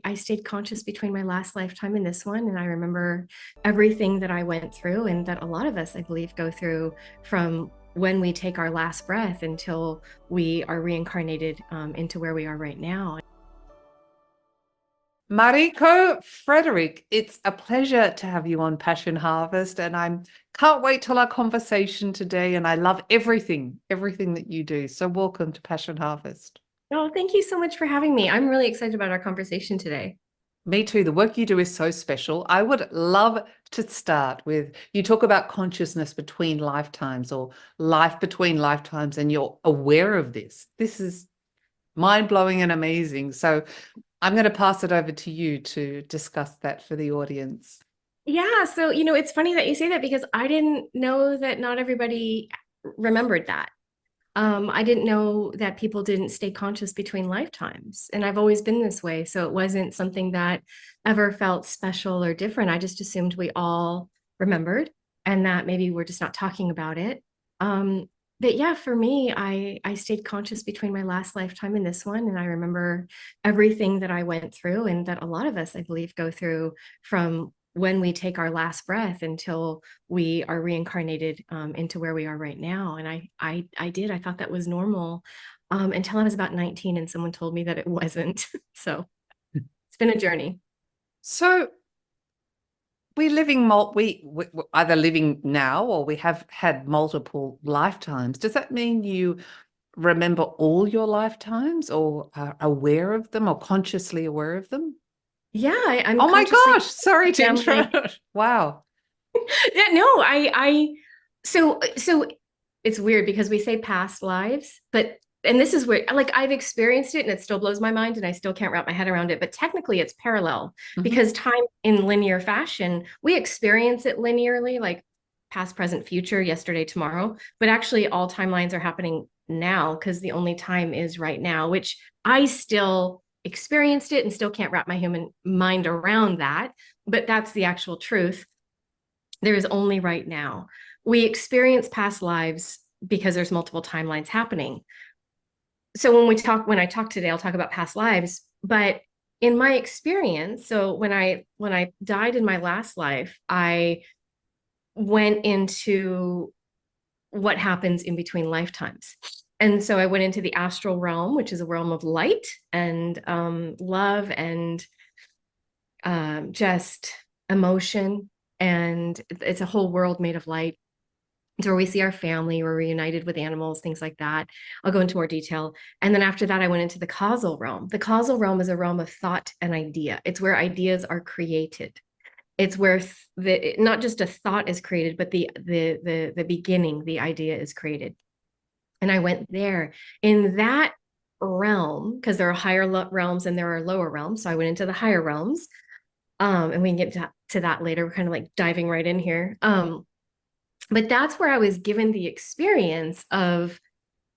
I stayed conscious between my last lifetime and this one. And I remember everything that I went through and that a lot of us, I believe, go through from when we take our last breath until we are reincarnated into where we are right now. Mariko, Frederick, it's a pleasure to have you on Passion Harvest, and I can't wait till our conversation today. And I love everything that you do. So welcome to Passion Harvest. Oh, thank you so much for having me. I'm really excited about our conversation today. Me too. The work you do is so special. I would love to start with, you talk about consciousness between lifetimes or life between lifetimes, and you're aware of this. This is mind-blowing and amazing. So I'm going to pass it over to you to discuss that for the audience. Yeah, so it's funny that you say that because I didn't know that not everybody remembered that. I didn't know that people didn't stay conscious between lifetimes. And I've always been this way. So it wasn't something that ever felt special or different. I just assumed we all remembered and that maybe we're just not talking about it. Um, but yeah, for me, I stayed conscious between my last lifetime and this one. And I remember everything that I went through and that a lot of us, I believe, go through from when we take our last breath until we are reincarnated into where we are right now. And I did. I thought that was normal until I was about 19 and someone told me that it wasn't. So it's been a journey. So we're living, we're either living now or we have had multiple lifetimes. Does that mean you remember all your lifetimes or are aware of them or consciously aware of them? Yeah, I'm Oh my consciously gosh, sorry to family. interrupt. Wow. Yeah, no, so it's weird because we say past lives, but and this is where like I've experienced it and it still blows my mind and I still can't wrap my head around it, but technically it's parallel Mhm. because time in linear fashion, we experience it linearly, like past, present, future, yesterday, tomorrow, but actually all timelines are happening now because the only time is right now, which I still experienced it and still can't wrap my human mind around that, but that's the actual truth. There is only right now. We experience past lives because there's multiple timelines happening. So when I talk today, I'll talk about past lives, but in my experience, so when I died in my last life, I went into what happens in between lifetimes. And so I went into the astral realm, which is a realm of light and love and just emotion. And it's a whole world made of light. It's where we see our family, we're reunited with animals, things like that. I'll go into more detail. And then after that, I went into the causal realm. The causal realm is a realm of thought and idea. It's where ideas are created. It's where not just a thought is created, but the beginning, the idea is created. And I went there in that realm because there are higher realms and there are lower realms. So I went into the higher realms. And we can get to that later. We're kind of like diving right in here. But that's where I was given the experience of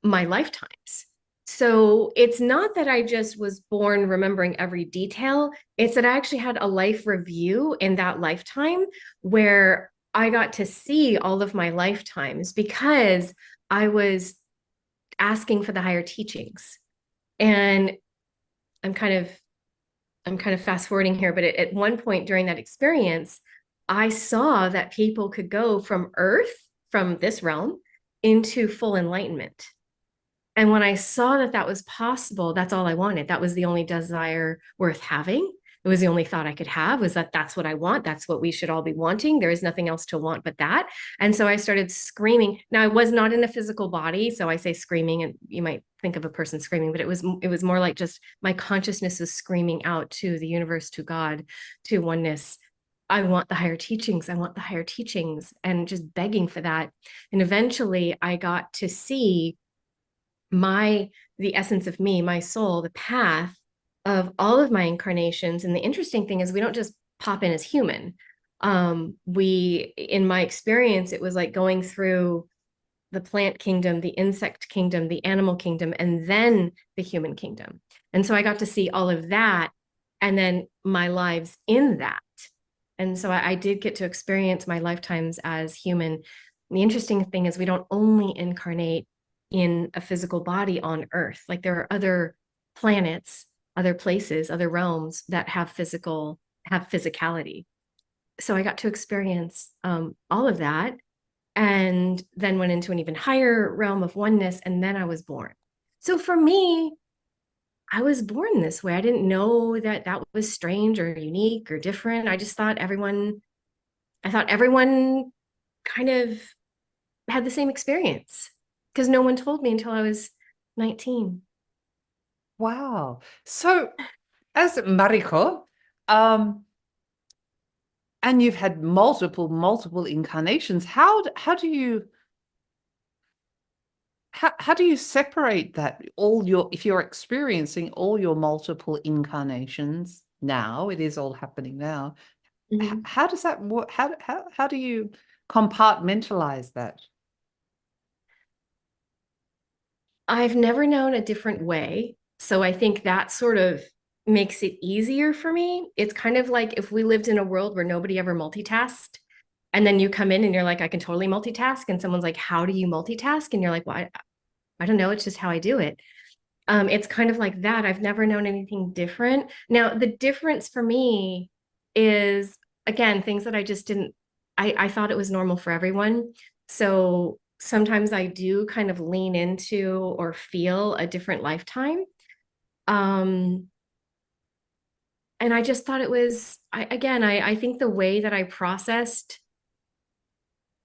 my lifetimes. So it's not that I just was born remembering every detail, it's that I actually had a life review in that lifetime where I got to see all of my lifetimes because I was asking for the higher teachings. And I'm kind of I'm kind of fast forwarding here, but at one point during that experience, I saw that people could go from Earth, from this realm, into full enlightenment. And when I saw that that was possible, that's all I wanted. That was the only desire worth having. It was the only thought I could have was that that's what I want. That's what we should all be wanting. There is nothing else to want but that. And so I started screaming. Now I was not in a physical body, so I say screaming, and you might think of a person screaming, but it was more like just my consciousness was screaming out to the universe, to God, to oneness. I want the higher teachings. I want the higher teachings, and just begging for that. And eventually, I got to see the essence of me, my soul, the path of all of my incarnations. And the interesting thing is we don't just pop in as human. We, in my experience, it was like going through the plant kingdom, the insect kingdom, the animal kingdom, and then the human kingdom. And so I got to see all of that and then my lives in that. And so I did get to experience my lifetimes as human. The interesting thing is we don't only incarnate in a physical body on Earth. Like there are other planets other places, other realms that have physicality. So I got to experience all of that, and then went into an even higher realm of oneness, and then I was born. So for me, I was born this way. I didn't know that that was strange or unique or different. I thought everyone kind of had the same experience because no one told me until I was 19. Wow. So as Mariko, um, and you've had multiple incarnations, how do you how do you separate that if you're experiencing all your multiple incarnations now, it is all happening now. Mhm. How does that work? How do you compartmentalize that? I've never known a different way. So I think that sort of makes it easier for me. It's kind of like if we lived in a world where nobody ever multitasked, and then you come in and you're like, I can totally multitask. And someone's like, how do you multitask? And you're like, well, I don't know. It's just how I do it. It's kind of like that. I've never known anything different. Now, the difference for me is, again, things that I just didn't, I thought it was normal for everyone. So sometimes I do kind of lean into or feel a different lifetime. Um, and I just thought it was, I think the way that I processed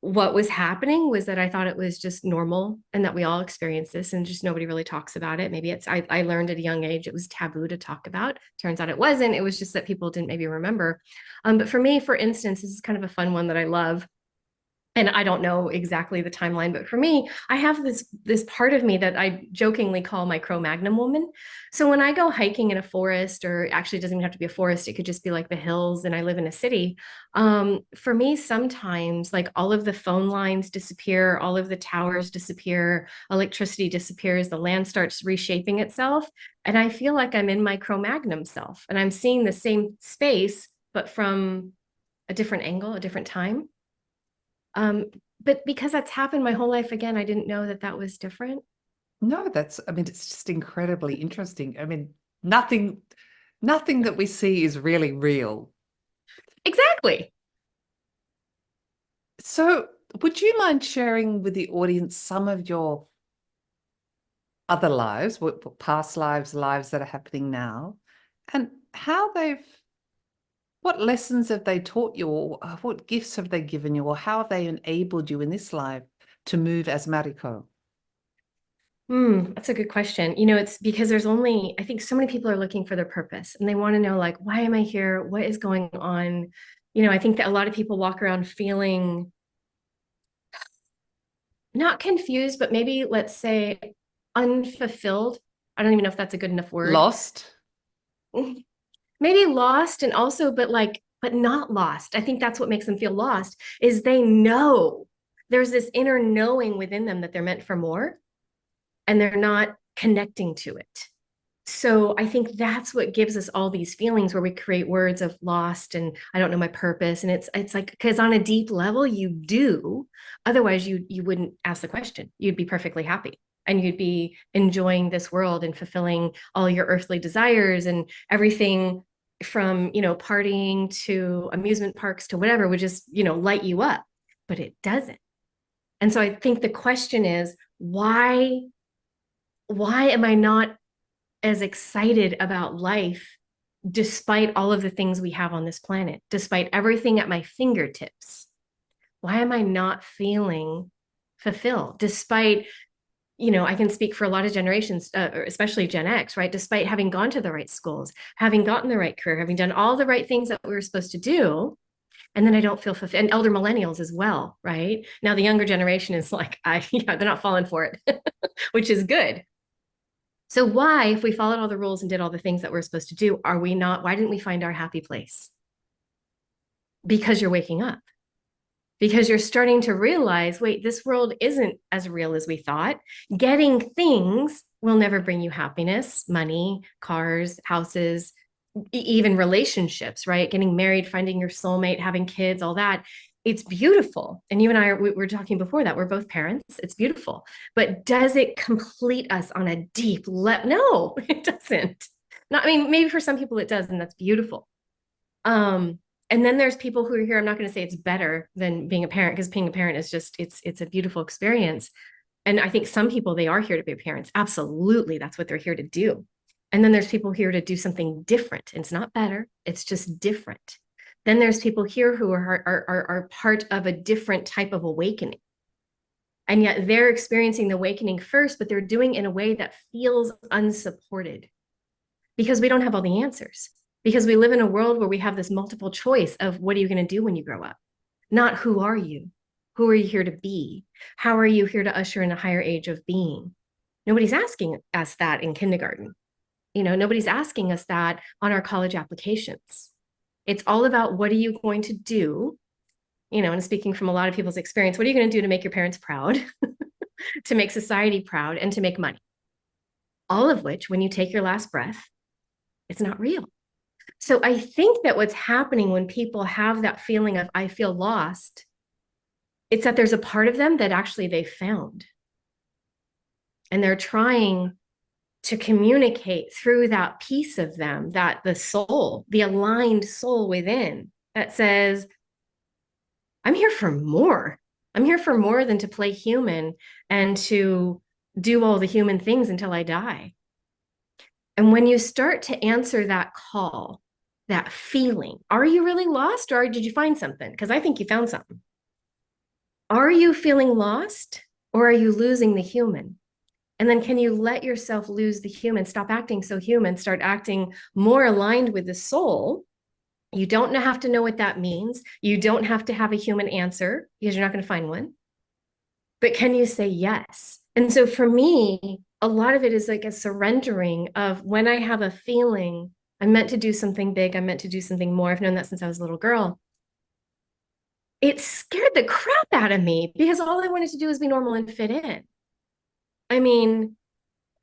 what was happening was that I thought it was just normal and that we all experience this and just nobody really talks about it. Maybe I learned at a young age it was taboo to talk about. Turns out it wasn't. It was just that people didn't maybe remember. But for me, for instance, this is kind of a fun one that I love, and I don't know exactly the timeline, but for me, I have this part of me that I jokingly call my Cro-Magnon woman. So when I go hiking in a forest, or actually it doesn't even have to be a forest, it could just be like the hills, and I live in a city. For me, sometimes like all of the phone lines disappear, all of the towers disappear, electricity disappears, the land starts reshaping itself, and I feel like I'm in my Cro-Magnon self, and I'm seeing the same space, but from a different angle, a different time. Um, but because that's happened my whole life, again, I didn't know that that was different. No, I mean, it's just incredibly interesting. I mean, nothing, nothing that we see is really real. Exactly. So, would you mind sharing with the audience some of your other lives, past lives, lives that are happening now, and what lessons have they taught you, or what gifts have they given you, or how have they enabled you in this life to move as Mariko? That's a good question. It's because I think so many people are looking for their purpose and they want to know, like, why am I here? What is going on? I think that a lot of people walk around feeling not confused, but maybe let's say unfulfilled. I don't even know if that's a good enough word. Lost? Maybe lost, and also, but not lost. I think that's what makes them feel lost is they know there's this inner knowing within them that they're meant for more, and they're not connecting to it. So I think that's what gives us all these feelings where we create words of lost and I don't know my purpose. And it's like, because on a deep level you do, otherwise you wouldn't ask the question. You'd be perfectly happy and you'd be enjoying this world and fulfilling all your earthly desires, and everything from partying to amusement parks to whatever would just light you up, but it doesn't. And so I think the question is, why am I not as excited about life despite all of the things we have on this planet, despite everything at my fingertips? Why am I not feeling fulfilled despite, I can speak for a lot of generations, especially Gen X, right? Despite having gone to the right schools, having gotten the right career, having done all the right things that we were supposed to do, and then I don't feel fulfilled. And elder millennials as well, right? Now the younger generation is like, yeah, they're not falling for it, which is good. So why, if we followed all the rules and did all the things that we're supposed to do, why didn't we find our happy place? Because you're waking up, because you're starting to realize, wait, this world isn't as real as we thought. Getting things will never bring you happiness, money, cars, houses, even relationships, right? Getting married, finding your soulmate, having kids, all that. It's beautiful. And you and I we were talking before that. We're both parents. It's beautiful. But does it complete us on a deep level? No, it doesn't. Not, I mean, maybe for some people it does, and that's beautiful. And then there's people who are here. I'm not going to say it's better than being a parent, because being a parent is just, it's a beautiful experience. And I think some people, they are here to be parents. Absolutely. That's what they're here to do. And then there's people here to do something different. And it's not better. It's just different. Then there's people here who are part of a different type of awakening. And yet they're experiencing the awakening first, but they're doing it in a way that feels unsupported, because we don't have all the answers, because we live in a world where we have this multiple choice of what are you going to do when you grow up? Not who are you? Who are you here to be? How are you here to usher in a higher age of being? Nobody's asking us that in kindergarten. Nobody's asking us that on our college applications. It's all about, what are you going to do? And speaking from a lot of people's experience, what are you going to do to make your parents proud, to make society proud, and to make money? All of which, when you take your last breath, it's not real. So I think that what's happening when people have that feeling of, I feel lost, it's that there's a part of them that actually they found. And they're trying to communicate through that piece of them, that the soul, the aligned soul within, that says, I'm here for more. I'm here for more than to play human and to do all the human things until I die. And when you start to answer that call, that feeling, are you really lost, or did you find something? Because I think you found something. Are you feeling lost, or are you losing the human? And then can you let yourself lose the human, stop acting so human, start acting more aligned with the soul? You don't have to know what that means. You don't have to have a human answer, because you're not going to find one. But can you say yes? And so for me, a lot of it is like a surrendering of, when I have a feeling I'm meant to do something big, I'm meant to do something more. I've known that since I was a little girl. It scared the crap out of me, because all I wanted to do was be normal and fit in. I mean,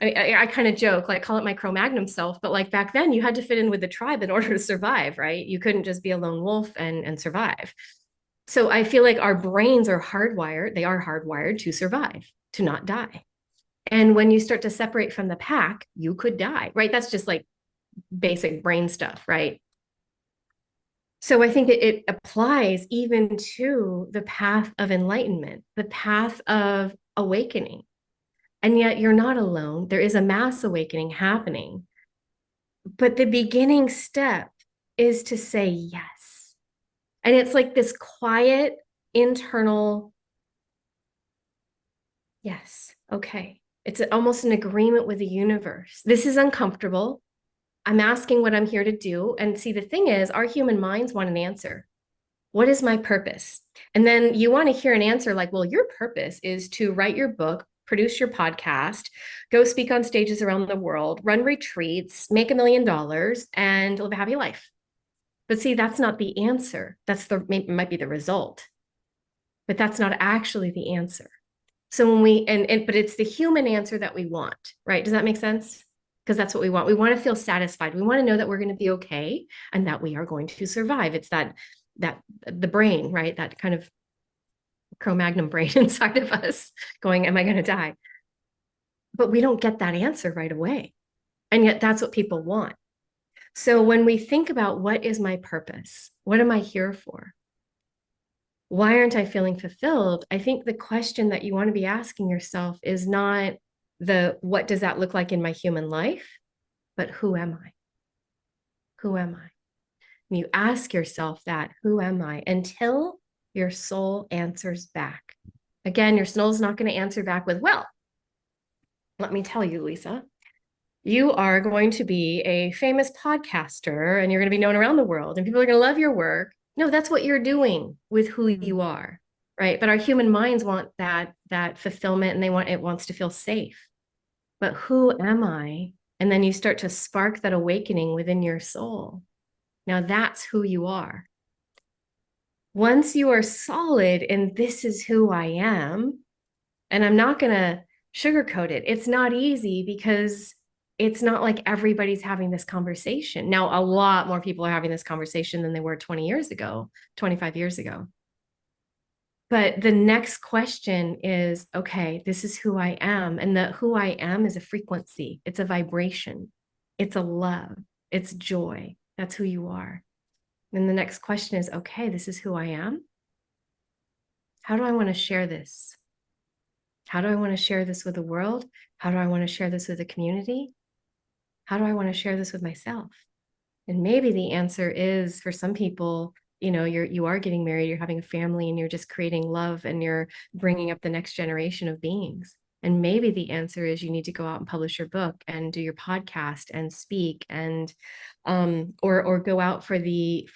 I kind of joke, like, call it my Cro-Magnon self, but like back then you had to fit in with the tribe in order to survive, right? You couldn't just be a lone wolf and survive. So I feel like our brains are hardwired. They are hardwired to survive, to not die. And when you start to separate from the pack, you could die, right? That's just like basic brain stuff, right? So I think it applies even to the path of enlightenment, the path of awakening. And yet you're not alone. There is a mass awakening happening. But the beginning step is to say yes. And it's like this quiet, internal, yes, okay. It's almost an agreement with the universe. This is uncomfortable. I'm asking what I'm here to do. And see, the thing is, our human minds want an answer. What is my purpose? And then you want to hear an answer like, well, your purpose is to write your book, produce your podcast, go speak on stages around the world, run retreats, make $1 million, and live a happy life. But see, that's not the answer. Might be the result, but that's not actually the answer. So when we, but it's the human answer that we want, right? Does that make sense? Because that's what we want. We want to feel satisfied. We want to know that we're going to be okay and that we are going to survive. It's that the brain, right? That kind of Cro-Magnon brain inside of us going, am I going to die? But we don't get that answer right away. And yet that's what people want. So when we think about, what is my purpose? What am I here for? Why aren't I feeling fulfilled? I think the question that you want to be asking yourself is not what does that look like in my human life, but who am I? Who am I? And you ask yourself that, who am I? Until your soul answers back. Again, your soul's not going to answer back with, well, let me tell you, Luisa, you are going to be a famous podcaster and you're going to be known around the world and people are going to love your work. No, that's what you're doing with who you are, right? But our human minds want that fulfillment, and it wants to feel safe. But who am I? And then you start to spark that awakening within your soul. Now that's who you are. Once you are solid and this is who I am, and I'm not going to sugarcoat it. It's not easy, because it's not like everybody's having this conversation. Now, a lot more people are having this conversation than they were 20 years ago, 25 years ago. But the next question is, okay, this is who I am. And who I am is a frequency. It's a vibration. It's a love. It's joy. That's who you are. And the next question is, okay, this is who I am. How do I want to share this? How do I want to share this with the world? How do I want to share this with the community? How do I want to share this with myself? And maybe the answer is, for some people, you are getting married, you're having a family, and you're just creating love, and you're bringing up the next generation of beings. And maybe the answer is you need to go out and publish your book and do your podcast and speak, and or go out for the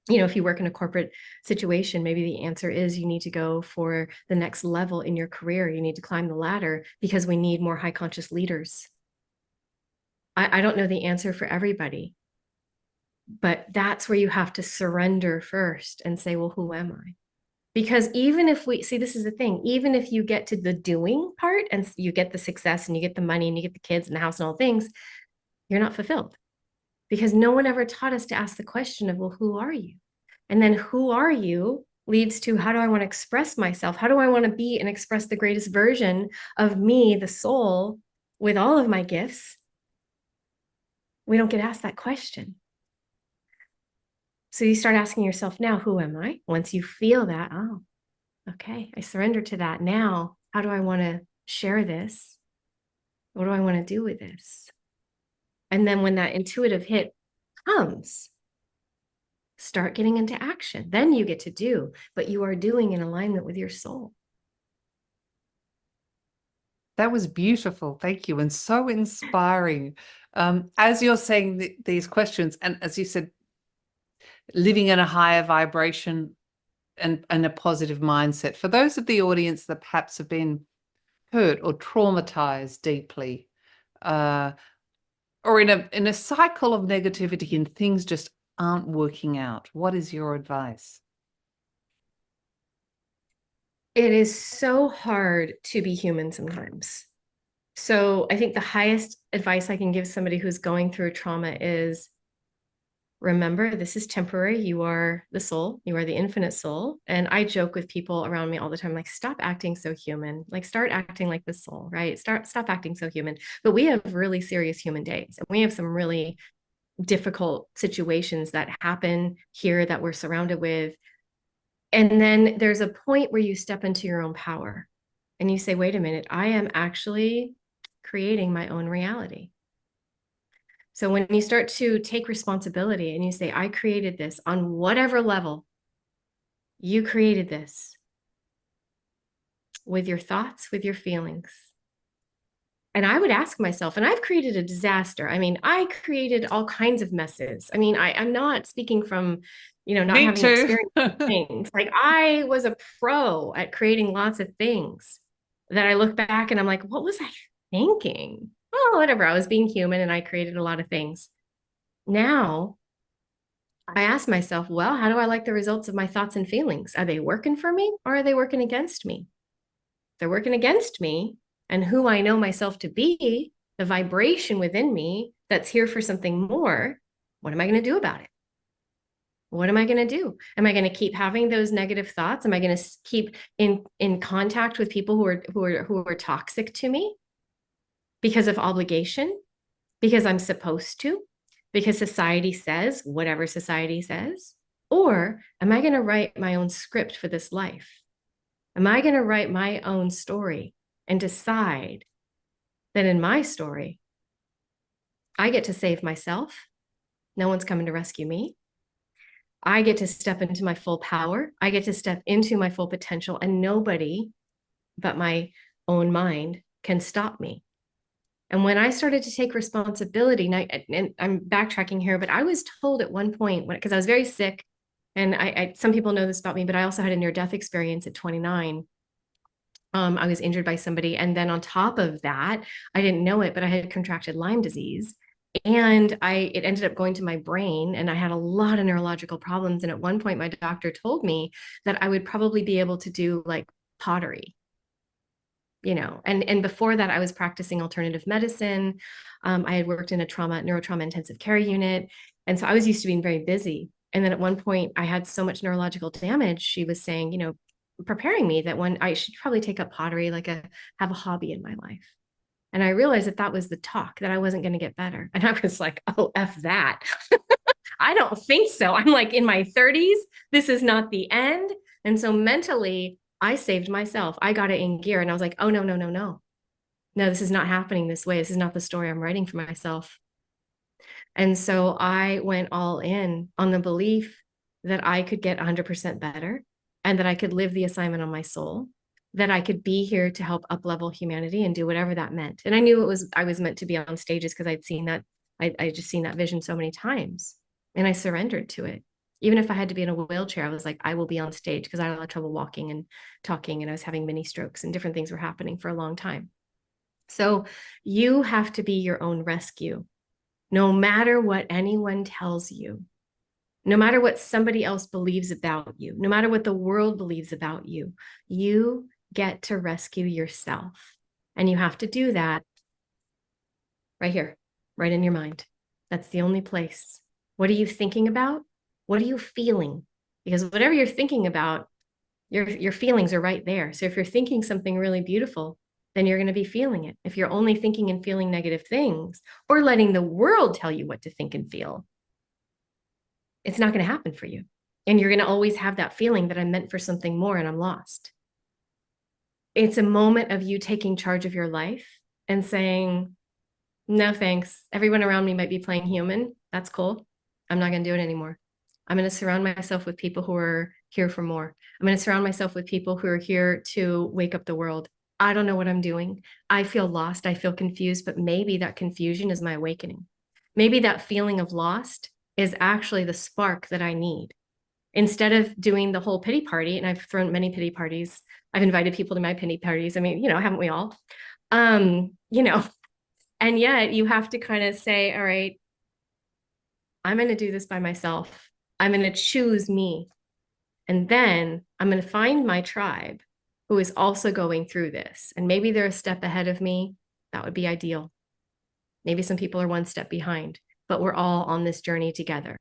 if you work in a corporate situation, maybe the answer is you need to go for the next level in your career. You need to climb the ladder because we need more high conscious leaders. I don't know the answer for everybody, but that's where you have to surrender first and say, well, who am I? Because even if we see, this is the thing, even if you get to the doing part and you get the success and you get the money and you get the kids and the house and all things, you're not fulfilled, because no one ever taught us to ask the question of, well, who are you? And then who are you leads to, how do I want to express myself? How do I want to be and express the greatest version of me, the soul, with all of my gifts? We don't get asked that question. So you start asking yourself now, who am I? Once you feel that, oh, okay, I surrender to that. Now, how do I want to share this? What do I want to do with this? And then when that intuitive hit comes, start getting into action. Then you get to do, but you are doing in alignment with your soul. That was beautiful. Thank you. And so inspiring. As you're saying these questions, and as you said, living in a higher vibration and a positive mindset, for those of the audience that perhaps have been hurt or traumatized deeply, or in a cycle of negativity and things just aren't working out, what is your advice? It is so hard to be human sometimes. So I think the highest advice I can give somebody who's going through trauma is, remember, this is temporary. You are the soul. You are the infinite soul. And I joke with people around me all the time, like, stop acting so human. Like, start acting like the soul, right? Stop acting so human. But we have really serious human days, and we have some really difficult situations that happen here that we're surrounded with. And then there's a point where you step into your own power and you say, wait a minute, I am actually creating my own reality. So when you start to take responsibility and you say, I created this on whatever level, you created this with your thoughts, with your feelings. And I would ask myself, and I've created a disaster. I mean, I created all kinds of messes. I mean, I'm not speaking from, not Me having too. experience with things. Like, I was a pro at creating lots of things that I look back and I'm like, what was I thinking? Oh, whatever. I was being human and I created a lot of things. Now I ask myself, well, how do I like the results of my thoughts and feelings? Are they working for me or are they working against me? If they're working against me and who I know myself to be, the vibration within me that's here for something more, what am I going to do about it? What am I going to do? Am I going to keep having those negative thoughts? Am I going to keep in contact with people who are toxic to me because of obligation, because I'm supposed to, because society says whatever society says? Or am I going to write my own script for this life? Am I going to write my own story and decide that in my story, I get to save myself? No one's coming to rescue me. I get to step into my full power. I get to step into my full potential, and nobody but my own mind can stop me. And when I started to take responsibility, and I'm backtracking here, but I was told at one point, because I was very sick, and some people know this about me, but I also had a near-death experience at 29. I was injured by somebody. And then on top of that, I didn't know it, but I had contracted Lyme disease. And it ended up going to my brain, and I had a lot of neurological problems. And at one point, my doctor told me that I would probably be able to do like pottery, and before that, I was practicing alternative medicine. I had worked in a neurotrauma intensive care unit. And so I was used to being very busy. And then at one point, I had so much neurological damage. She was saying, preparing me that when I should probably take up pottery, have a hobby in my life. And I realized that that was the talk, that I wasn't going to get better. And I was like, oh, F that. I don't think so. I'm like in my 30s. This is not the end. And so mentally, I saved myself. I got it in gear and I was like, oh, no, no, no, no. No, this is not happening this way. This is not the story I'm writing for myself. And so I went all in on the belief that I could get 100% better and that I could live the assignment on my soul, that I could be here to help up level humanity and do whatever that meant. And I knew I was meant to be on stages because I'd seen that. I just seen that vision so many times and I surrendered to it. Even if I had to be in a wheelchair, I was like, I will be on stage because I had trouble walking and talking and I was having mini strokes and different things were happening for a long time. So you have to be your own rescue no matter what anyone tells you, no matter what somebody else believes about you, no matter what the world believes about you, you get to rescue yourself. And you have to do that right here, right in your mind. That's the only place. What are you thinking about? What are you feeling? Because whatever you're thinking about, your feelings are right there. So if you're thinking something really beautiful, then you're going to be feeling it. If you're only thinking and feeling negative things or letting the world tell you what to think and feel, it's not going to happen for you. And you're going to always have that feeling that I'm meant for something more and I'm lost. It's a moment of you taking charge of your life and saying, no, thanks. Everyone around me might be playing human. That's cool. I'm not going to do it anymore. I'm going to surround myself with people who are here for more. I'm going to surround myself with people who are here to wake up the world. I don't know what I'm doing. I feel lost. I feel confused, but maybe that confusion is my awakening. Maybe that feeling of lost is actually the spark that I need. Instead of doing the whole pity party, and I've thrown many pity parties, I've invited people to my pity parties. I mean, haven't we all? You know, and yet you have to kind of say, all right, I'm going to do this by myself. I'm going to choose me. And then I'm going to find my tribe who is also going through this. And maybe they're a step ahead of me. That would be ideal. Maybe some people are one step behind, but we're all on this journey together.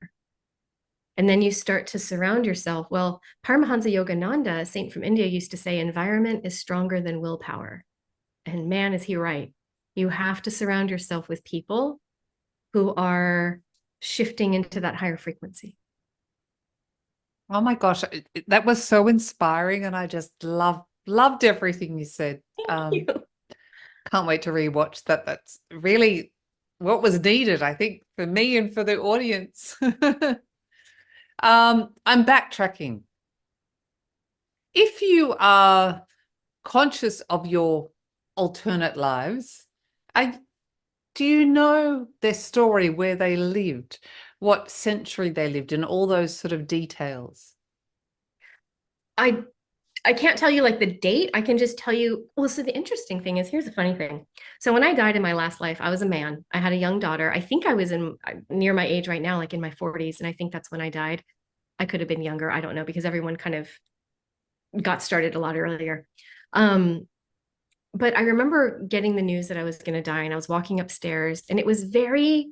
And then you start to surround yourself. Well, Paramahansa Yogananda, a saint from India, used to say, environment is stronger than willpower. And man, is he right. You have to surround yourself with people who are shifting into that higher frequency. Oh my gosh, that was so inspiring, and I just loved everything you said. Thank you. Can't wait to rewatch that. That's really what was needed, I think, for me and for the audience. I'm backtracking. If you are conscious of your alternate lives, do you know their story, where they lived, what century they lived in, all those sort of details? I can't tell you like the date. I can just tell you. Well, so the interesting thing is, here's the funny thing. So when I died in my last life, I was a man. I had a young daughter. I think I was in near my age right now, like in my 40s. And I think that's when I died. I could have been younger. I don't know because everyone kind of got started a lot earlier. But I remember getting the news that I was going to die and I was walking upstairs and it was very,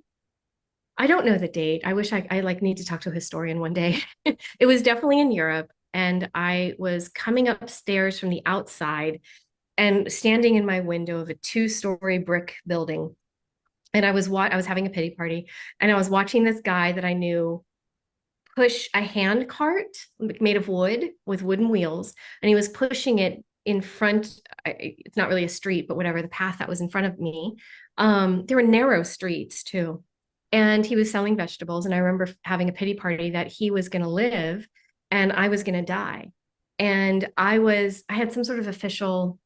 I don't know the date. I wish I like need to talk to a historian one day. It was definitely in Europe. And I was coming upstairs from the outside and standing in my window of a 2-story brick building. And I was having a pity party and I was watching this guy that I knew push a hand cart made of wood with wooden wheels. And he was pushing it in front. It's not really a street, but whatever, the path that was in front of me. There were narrow streets too. And he was selling vegetables. And I remember having a pity party that he was going to live and I was going to die. And I had some sort of official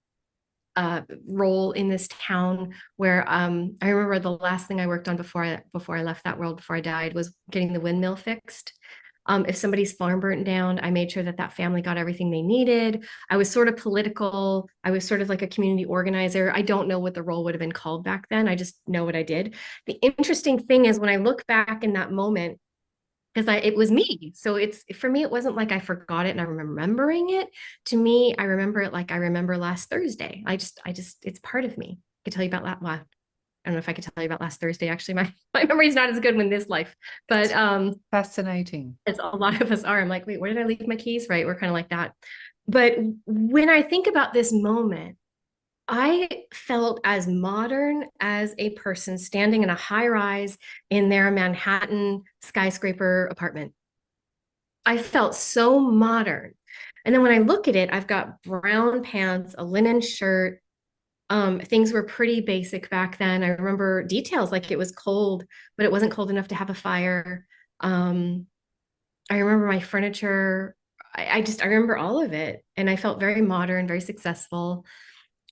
role in this town where I remember the last thing I worked on before I left that world, before I died, was getting the windmill fixed. If somebody's farm burnt down, I made sure that that family got everything they needed. I was sort of political. I was sort of like a community organizer. I don't know what the role would have been called back then. I just know what I did. The interesting thing is when I look back in that moment, because it was me. So it's for me, it wasn't like I forgot it and I'm remembering it. To me, I remember it like I remember last Thursday. It's part of me. I could tell you about that. Well, I don't know if I could tell you about last Thursday. Actually, my memory is not as good in this life, but Fascinating. as a lot of us are. I'm like, wait, where did I leave my keys? Right, we're kind of like that. But when I think about this moment, I felt as modern as a person standing in a high rise in their Manhattan skyscraper apartment. I felt so modern. And then when I look at it, I've got brown pants, a linen shirt. Things were pretty basic back then. I remember details like it was cold, but it wasn't cold enough to have a fire. Um, I remember my furniture. I remember all of it. And I felt very modern, very successful.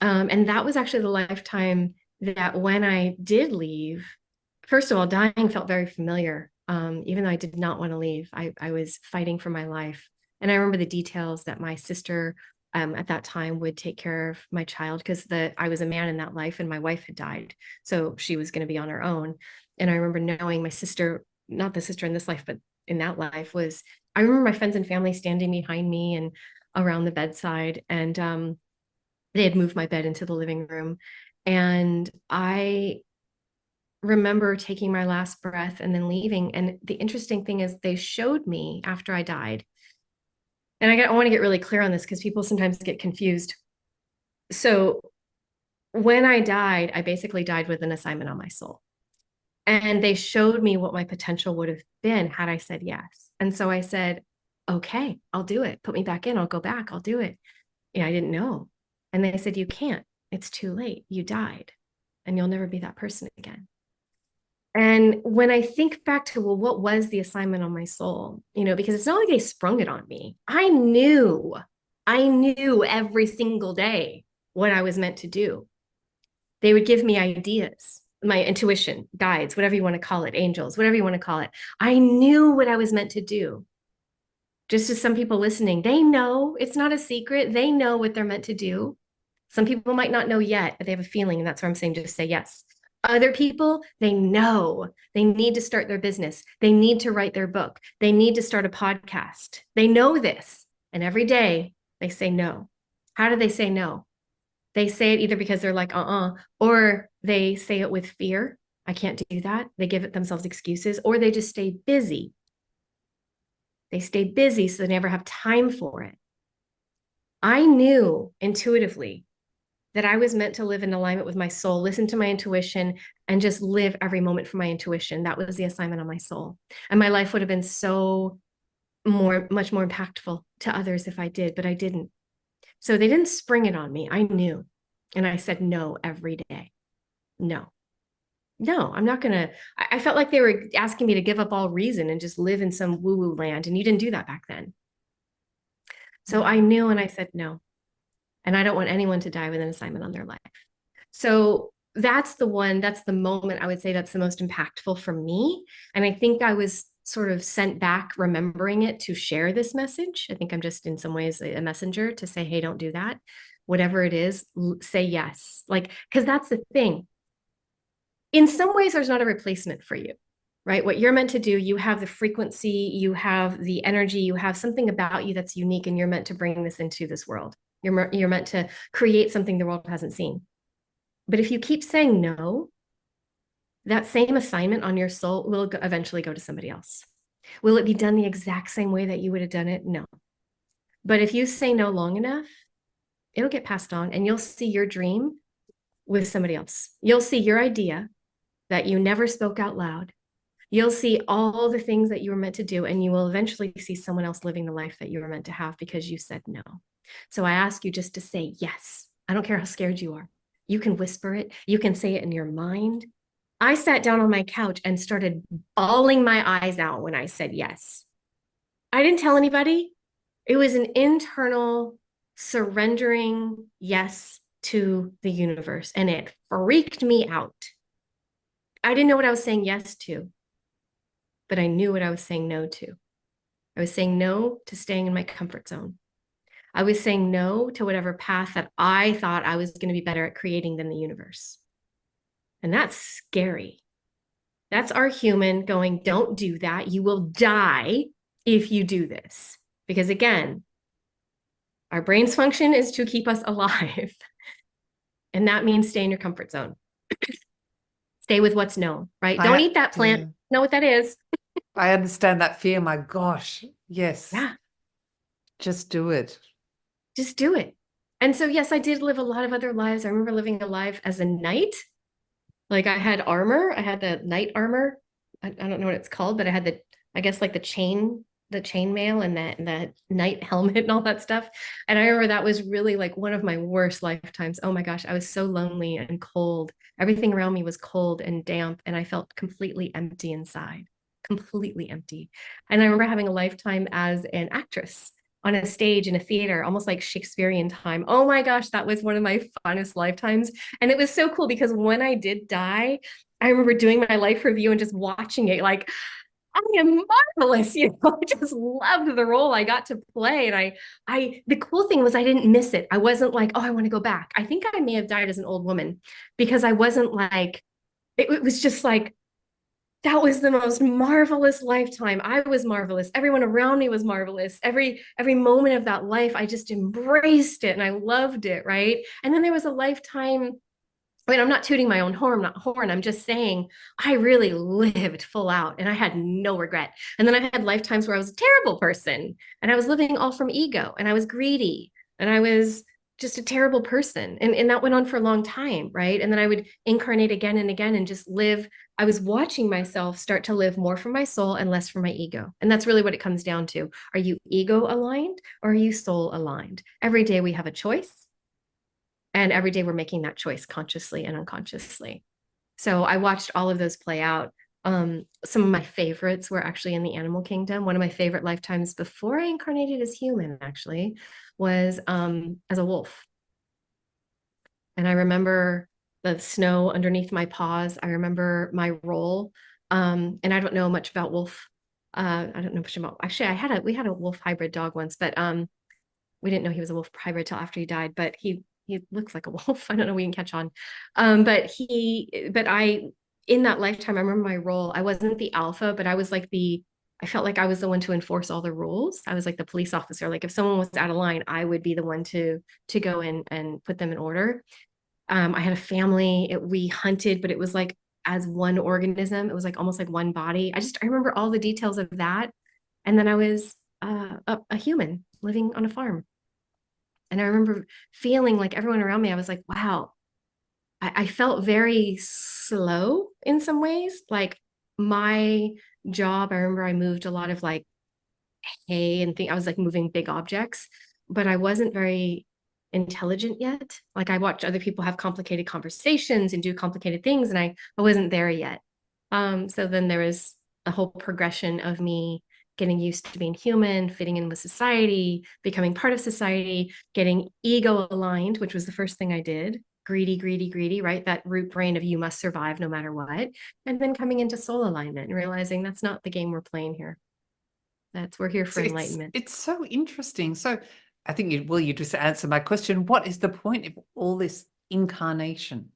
And that was actually the lifetime that when I did leave, first of all, dying felt very familiar. Even though I did not want to leave, I was fighting for my life. And I remember the details that my sister at that time would take care of my child because I was a man in that life and my wife had died. So she was going to be on her own. And I remember knowing my sister, not the sister in this life, but in that life I remember my friends and family standing behind me and around the bedside. And they had moved my bed into the living room. And I remember taking my last breath and then leaving. And the interesting thing is, they showed me after I died. And I want to get really clear on this because people sometimes get confused. So when I died, I basically died with an assignment on my soul. And they showed me what my potential would have been had I said yes. And so I said, okay, I'll do it. Put me back in. I'll go back. I'll do it. I didn't know. And they said, you can't. It's too late. You died and you'll never be that person again. And when I think back to, well, what was the assignment on my soul? Because it's not like they sprung it on me. I knew every single day what I was meant to do. They would give me ideas, my intuition, guides, whatever you want to call it, angels, whatever you want to call it. I knew what I was meant to do. Just as some people listening, they know, it's not a secret. They know what they're meant to do. Some people might not know yet, but they have a feeling. And that's why I'm saying just say yes. Other people, they know they need to start their business. They need to write their book. They need to start a podcast. They know this. And every day they say no. How do they say no? They say it either because they're like, or they say it with fear. I can't do that. They give it themselves excuses, or they just stay busy. They stay busy so they never have time for it. I knew intuitively that I was meant to live in alignment with my soul, listen to my intuition, and just live every moment for my intuition. That was the assignment on my soul. And my life would have been much more impactful to others if I did, but I didn't. So they didn't spring it on me. I knew. And I said no every day. No, I'm not going to. I felt like they were asking me to give up all reason and just live in some woo-woo land. And you didn't do that back then. So I knew and I said no. And I don't want anyone to die with an assignment on their life. So that's the moment I would say that's the most impactful for me. And I think I was sort of sent back remembering it to share this message. I think I'm just in some ways a messenger to say, hey, don't do that. Whatever it is, say yes. Because that's the thing. In some ways, there's not a replacement for you, right? What you're meant to do, you have the frequency, you have the energy, you have something about you that's unique, and you're meant to bring this into this world. You're meant to create something the world hasn't seen. But if you keep saying no, that same assignment on your soul will eventually go to somebody else. Will it be done the exact same way that you would have done it? No. But if you say no long enough, it'll get passed on and you'll see your dream with somebody else. You'll see your idea that you never spoke out loud. You'll see all the things that you were meant to do, and you will eventually see someone else living the life that you were meant to have because you said no. So I ask you just to say yes. I don't care how scared you are. You can whisper it. You can say it in your mind. I sat down on my couch and started bawling my eyes out when I said yes. I didn't tell anybody. It was an internal surrendering yes to the universe, and it freaked me out. I didn't know what I was saying yes to, but I knew what I was saying no to. I was saying no to staying in my comfort zone. I was saying no to whatever path that I thought I was going to be better at creating than the universe. And that's scary. That's our human going, don't do that. You will die if you do this. Because again, our brain's function is to keep us alive. And that means stay in your comfort zone. Stay with what's known, right? Don't eat that plant. Yeah. Know what that is. I understand that fear. My gosh. Yes. Yeah. Just do it. Just do it. And so, yes, I did live a lot of other lives. I remember living a life as a knight. Like I had armor, I had the knight armor. I don't know what it's called, but I had the, I guess like the chain mail and the knight helmet and all that stuff. And I remember that was really like one of my worst lifetimes. Oh my gosh, I was so lonely and cold. Everything around me was cold and damp, and I felt completely empty inside, completely empty. And I remember having a lifetime as an actress on a stage in a theater, almost like Shakespearean time. Oh my gosh, that was one of my funnest lifetimes. And it was so cool because when I did die, I remember doing my life review and just watching it like, I am marvelous. I just loved the role I got to play. And the cool thing was I didn't miss it. I wasn't like, oh, I want to go back. I think I may have died as an old woman because I wasn't like, it was just like, that was the most marvelous lifetime. I was marvelous. Everyone around me was marvelous. Every moment of that life, I just embraced it and I loved it, right? And then there was a lifetime. I mean, I'm not tooting my own horn. I'm just saying I really lived full out and I had no regret. And then I had lifetimes where I was a terrible person and I was living all from ego and I was greedy and I was just a terrible person. And that went on for a long time, right? And then I would incarnate again and again and just live. I was watching myself start to live more from my soul and less from my ego. And that's really what it comes down to. Are you ego aligned or are you soul aligned? Every day we have a choice. And every day we're making that choice consciously and unconsciously. So I watched all of those play out. Some of my favorites were actually in the animal kingdom. One of my favorite lifetimes before I incarnated as human, actually, was as a wolf. And I remember the snow underneath my paws. I remember my role. And I don't know much about wolf. I don't know much about, actually, we had a wolf hybrid dog once, but we didn't know he was a wolf hybrid till after he died, but he looks like a wolf. I don't know, we can catch on. But I, in that lifetime, I remember my role. I wasn't the alpha, but I felt like I was the one to enforce all the rules. I was like the police officer. Like if someone was out of line, I would be the one to go in and put them in order. I had a family. We hunted, but it was like as one organism. It was like almost like one body. I remember all the details of that. And then I was a human living on a farm. And I remember feeling like everyone around me, I was like, wow, I felt very slow in some ways. Like my job, I remember I moved a lot of like hay and I was like moving big objects, but I wasn't very intelligent yet. Like I watched other people have complicated conversations and do complicated things, and I wasn't there yet. So then there was a whole progression of me getting used to being human, fitting in with society, becoming part of society, getting ego aligned, which was the first thing I did. Greedy, greedy, greedy, right? That root brain of you must survive no matter what. And then coming into soul alignment and realizing that's not the game we're playing here. We're here for enlightenment. It's so interesting. So I think you just answer my question. What is the point of all this incarnation?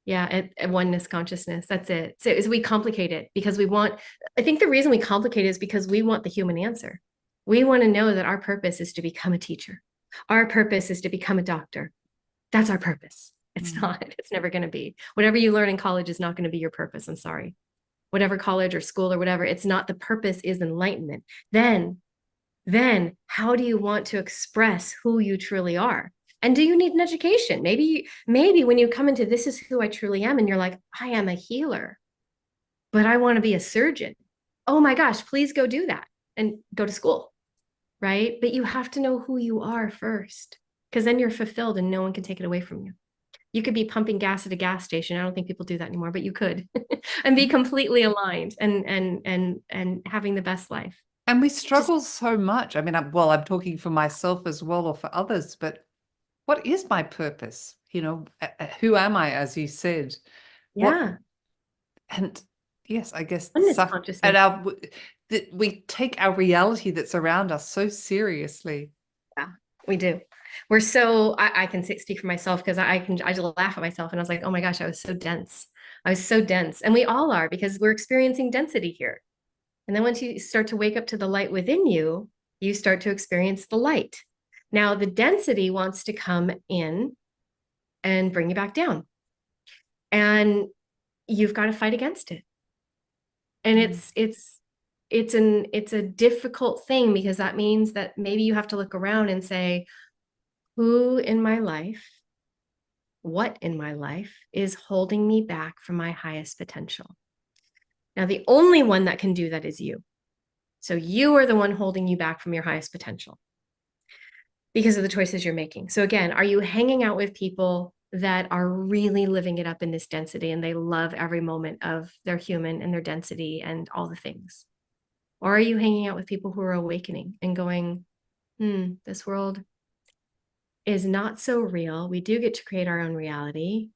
Yeah, oneness consciousness. That's it. So is we complicate it because we want, I think the reason we complicate it is because we want the human answer. We want to know that our purpose is to become a teacher. Our purpose is to become a doctor. That's our purpose. It's not, it's never going to be. Whatever you learn in college is not going to be your purpose. I'm sorry. Whatever college or school or whatever, it's not. The purpose is enlightenment. Then how do you want to express who you truly are? And do you need an education? Maybe when you come into this is who I truly am, and you're like, I am a healer, but I want to be a surgeon. Oh my gosh, please go do that and go to school, right? But you have to know who you are first, because then you're fulfilled and no one can take it away from you. You could be pumping gas at a gas station. I don't think people do that anymore, but you could and be completely aligned and having the best life. And we Just struggle so much. I mean, I'm talking for myself as well or for others, but what is my purpose? Who am I, as you said? What, yeah, and yes, I guess oneness consciousness. we take our reality that's around us so seriously. Yeah, we do. I can speak for myself because I just laugh at myself and I was like, oh my gosh, I was so dense. I was so dense. And we all are because we're experiencing density here. And then once you start to wake up to the light within you, you start to experience the light. Now the density wants to come in and bring you back down. And you've got to fight against it. And it's a difficult thing because that means that maybe you have to look around and say, who in my life, what in my life is holding me back from my highest potential? Now, the only one that can do that is you. So you are the one holding you back from your highest potential because of the choices you're making. So again, are you hanging out with people that are really living it up in this density and they love every moment of their human and their density and all the things? Or are you hanging out with people who are awakening and going, this world is not so real. We do get to create our own reality.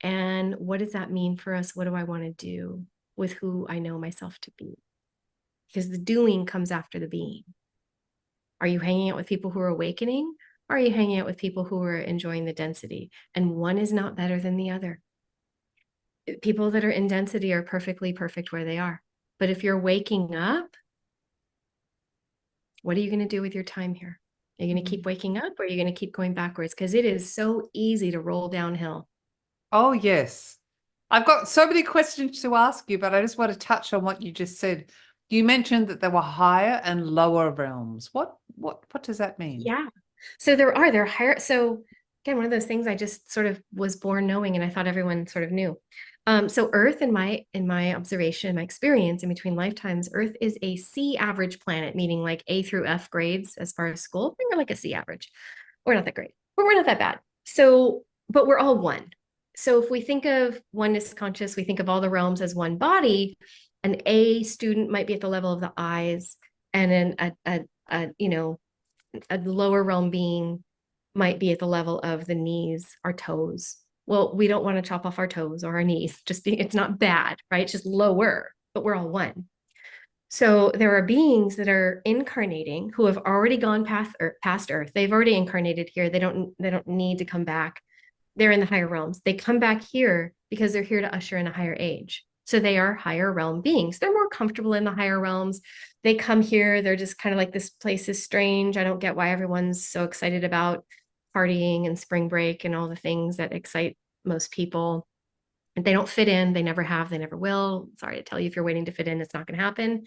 And what does that mean for us? What do I want to do with who I know myself to be? Because the doing comes after the being. Are you hanging out with people who are awakening? Or are you hanging out with people who are enjoying the density? And one is not better than the other. People that are in density are perfectly perfect where they are. But if you're waking up, what are you going to do with your time here? Are you going to keep waking up or are you going to keep going backwards? Because it is so easy to roll downhill. Oh, yes. I've got so many questions to ask you, but I just want to touch on what you just said. You mentioned that there were higher and lower realms. What does that mean? Yeah. So there are higher. So again, one of those things I just sort of was born knowing, and I thought everyone sort of knew. So Earth, in my observation, my experience in between lifetimes, Earth is a C average planet, meaning like A through F grades as far as school. We're like a C average. We're not that great, but we're not that bad. So, but we're all one. So if we think of oneness conscious, we think of all the realms as one body. An A student might be at the level of the eyes, and then a lower realm being might be at the level of the knees, our toes. Well, we don't want to chop off our toes or our knees. It's not bad, right? It's just lower, but we're all one. So there are beings that are incarnating who have already gone past Earth. They've already incarnated here. They don't need to come back. They're in the higher realms. They come back here because they're here to usher in a higher age. So they are higher realm beings. They're more comfortable in the higher realms. They come here. They're just kind of like, this place is strange. I don't get why everyone's so excited about partying and spring break and all the things that excite most people. And they don't fit in. They never have. They never will. Sorry to tell you, if you're waiting to fit in, it's not going to happen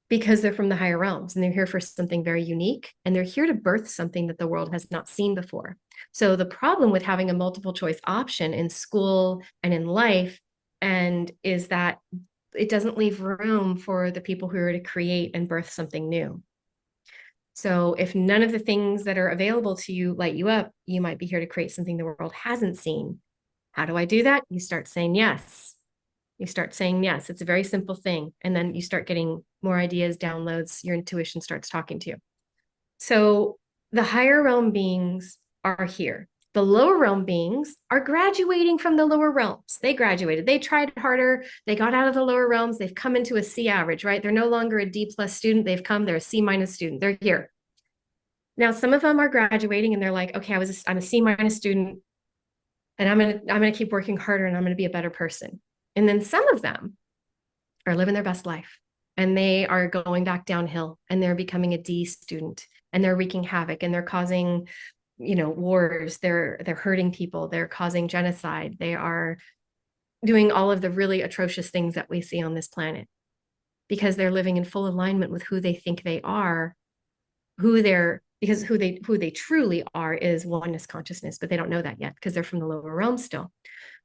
because they're from the higher realms and they're here for something very unique. And they're here to birth something that the world has not seen before. So the problem with having a multiple choice option in school and in life is that it doesn't leave room for the people who are to create and birth something new. So if none of the things that are available to you light you up, you might be here to create something the world hasn't seen. How do I do that? You start saying yes. You start saying yes. It's a very simple thing. And then you start getting more ideas, downloads, your intuition starts talking to you. So the higher realm beings are here. The lower realm beings are graduating from the lower realms. They graduated. They tried harder. They got out of the lower realms. They've come into a C average, right? They're no longer a D plus student. They're a C minus student. They're here. Now, some of them are graduating and they're like, okay, I'm a C minus student and I'm going to keep working harder and I'm going to be a better person. And then some of them are living their best life and they are going back downhill and they're becoming a D student and they're wreaking havoc and they're causing, wars. They're hurting people. They're causing genocide. They are doing all of the really atrocious things that we see on this planet because they're living in full alignment with who they think they are, because who they truly are is oneness consciousness, but they don't know that yet because they're from the lower realms still.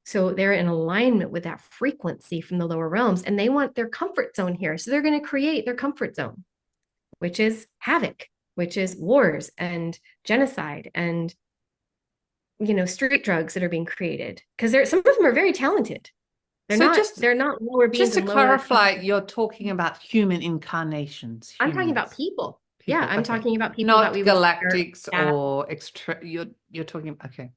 So they're in alignment with that frequency from the lower realms and they want their comfort zone here. So they're going to create their comfort zone, which is havoc, which is wars and genocide and, street drugs that are being created. Because some of them are very talented. They're not lower beings. Just to and lower clarify, you're talking about human incarnations. I'm talking about Humans. people. Yeah, People. I'm Okay. talking about people that Not we would galactics or extra. You're talking. Okay.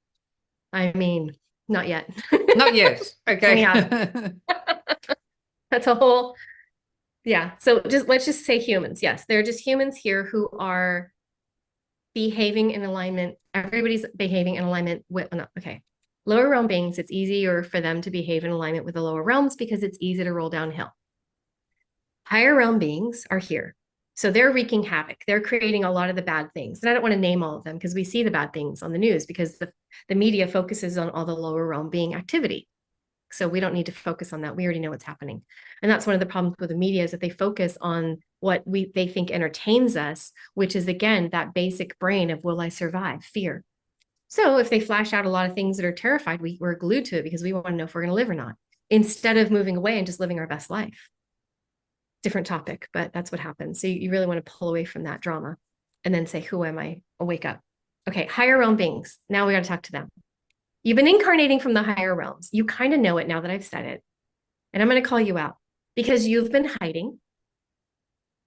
I mean, not yet. Not yet. We have. Okay. That's a whole, yeah. So let's just say humans. Yes, they're just humans here who are behaving in alignment. Everybody's behaving in alignment with, no, okay. Lower realm beings, it's easier for them to behave in alignment with the lower realms because it's easy to roll downhill. Higher realm beings are here. So they're wreaking havoc. They're creating a lot of the bad things. And I don't want to name all of them because we see the bad things on the news because the media focuses on all the lower realm being activity. So we don't need to focus on that. We already know what's happening. And that's one of the problems with the media is that they focus on what they think entertains us, which is, again, that basic brain of will I survive? Fear. So if they flash out a lot of things that are terrified, we're glued to it because we want to know if we're going to live or not, instead of moving away and just living our best life. Different topic, but that's what happens. So you really want to pull away from that drama and then say, who am I? Oh, wake up. Okay, higher realm beings. Now we got to talk to them. You've been incarnating from the higher realms. You kind of know it now that I've said it. And I'm going to call you out because you've been hiding.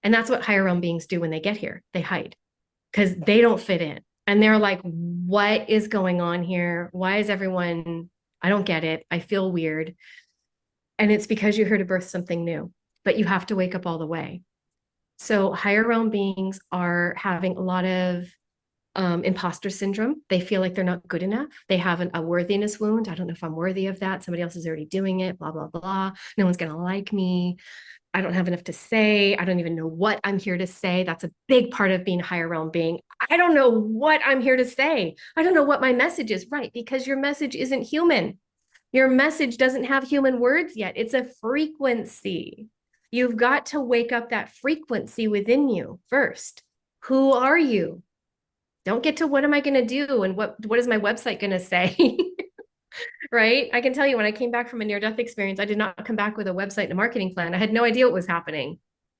And that's what higher realm beings do when they get here. They hide because they don't fit in. And they're like, what is going on here? Why is everyone, I don't get it. I feel weird. And it's because you're here to birth something new, but you have to wake up all the way. So higher realm beings are having a lot of imposter syndrome. They feel like they're not good enough. They have a worthiness wound. I don't know if I'm worthy of that. Somebody else is already doing it, blah, blah, blah. No one's going to like me. I don't have enough to say. I don't even know what I'm here to say. That's a big part of being a higher realm being. I don't know what I'm here to say. I don't know what my message is, right? Because your message isn't human. Your message doesn't have human words yet. It's a frequency. You've got to wake up that frequency within you first. Who are you? Don't get to what am I going to do and what is my website going to say? Right? I can tell you when I came back from a near-death experience, I did not come back with a website and a marketing plan. I had no idea what was happening.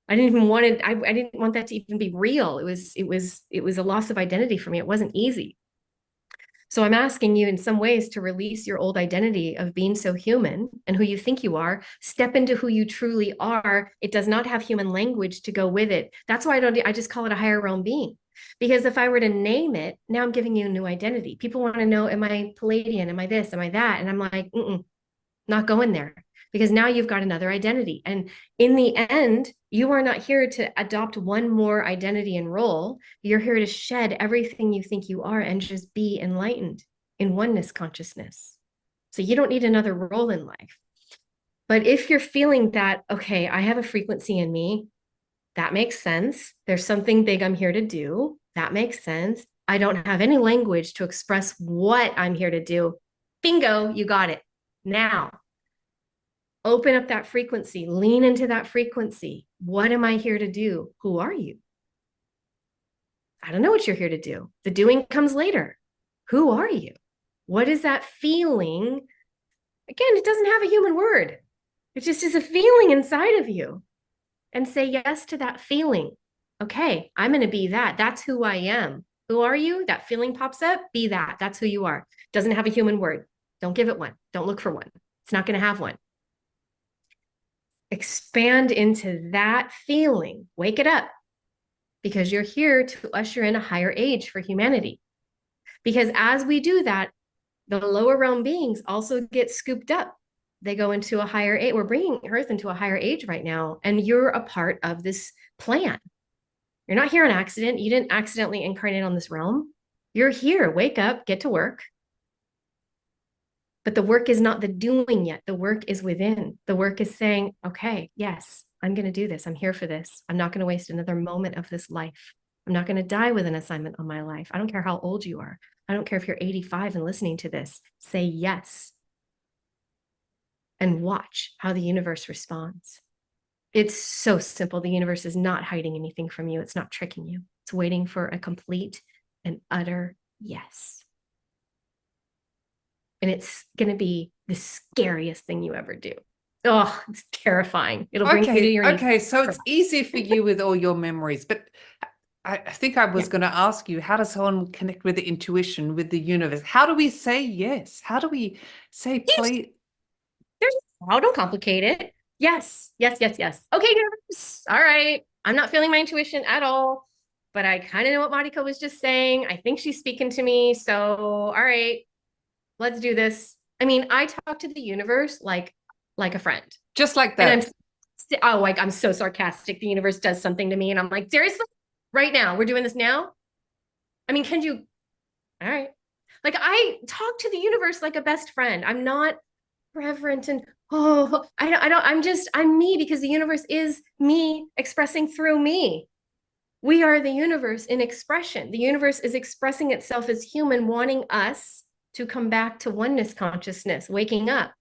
I didn't even want it. I didn't want that to even be real. It was a loss of identity for me. It wasn't easy. So I'm asking you in some ways to release your old identity of being so human and who you think you are, step into who you truly are. It does not have human language to go with it. That's why I just call it a higher realm being. Because if I were to name it, now I'm giving you a new identity. People want to know, am I Palladian? Am I this? Am I that? And I'm like, not going there because now you've got another identity. And in the end, you are not here to adopt one more identity and role. You're here to shed everything you think you are and just be enlightened in oneness consciousness. So you don't need another role in life. But if you're feeling that, okay, I have a frequency in me, that makes sense. There's something big I'm here to do. That makes sense. I don't have any language to express what I'm here to do. Bingo, you got it. Now, open up that frequency, lean into that frequency. What am I here to do? Who are you? I don't know what you're here to do. The doing comes later. Who are you? What is that feeling? Again, it doesn't have a human word. It just is a feeling inside of you. And say yes to that feeling. Okay, I'm going to be that. That's who I am. Who are you? That feeling pops up. Be that. That's who you are. Doesn't have a human word. Don't give it one. Don't look for one. It's not going to have one. Expand into that feeling. Wake it up because you're here to usher in a higher age for humanity. Because as we do that, the lower realm beings also get scooped up. They go into a higher age. We're bringing Earth into a higher age right now, and you're a part of this plan. You're not here on accident. You didn't accidentally incarnate on this realm. You're here. Wake up, get to work. But the work is not the doing yet. The work is within. The work is saying, okay, yes, I'm going to do this. I'm here for this. I'm not going to waste another moment of this life. I'm not going to die with an assignment on my life. I don't care how old you are. I don't care if you're 85 and listening to this. Say yes. And watch how the universe responds. It's so simple. The universe is not hiding anything from you. It's not tricking you. It's waiting for a complete and utter yes. And it's going to be the scariest thing you ever do. Oh, it's terrifying. It'll bring you to your knees. Okay, so it's easy for you with all your memories, but I think I was going to ask you, how does someone connect with the intuition, with the universe? How do we say yes? How do we say please? Don't complicate it. Yes, yes, yes, yes. Okay, universe. All right. I'm not feeling my intuition at all, but I kind of know what Mariko was just saying. I think she's speaking to me. So, all right, let's do this. I mean, I talk to the universe like a friend. Just like that. And I'm so sarcastic. The universe does something to me, and I'm like, seriously, right now, we're doing this now. I mean, can you? All right. Like I talk to the universe like a best friend. I'm not reverent and I'm me because the universe is me expressing through me. We are the universe in expression. The universe is expressing itself as human, wanting us to come back to oneness consciousness, waking up.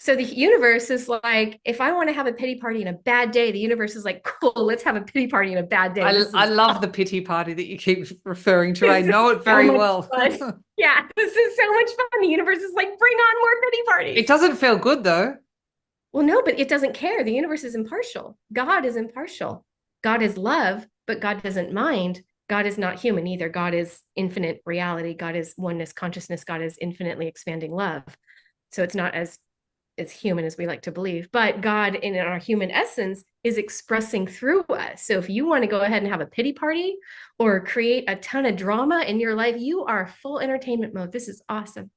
So the universe is like, if I want to have a pity party and a bad day, the universe is like, cool, let's have a pity party and a bad day. I love the pity party that you keep referring to. I This know is it so very much well. fun. Yeah, this is so much fun. The universe is like, bring on more pity It parties. doesn't feel good though. Well, no, but it doesn't care. The universe is impartial. God is impartial. God is love, but God doesn't mind. God is not human either. God is infinite reality. God is oneness consciousness. God is infinitely expanding love. So it's not as human as we like to believe, but God in our human essence is expressing through us. So if you want to go ahead and have a pity party or create a ton of drama in your life, you are full entertainment mode. This is awesome.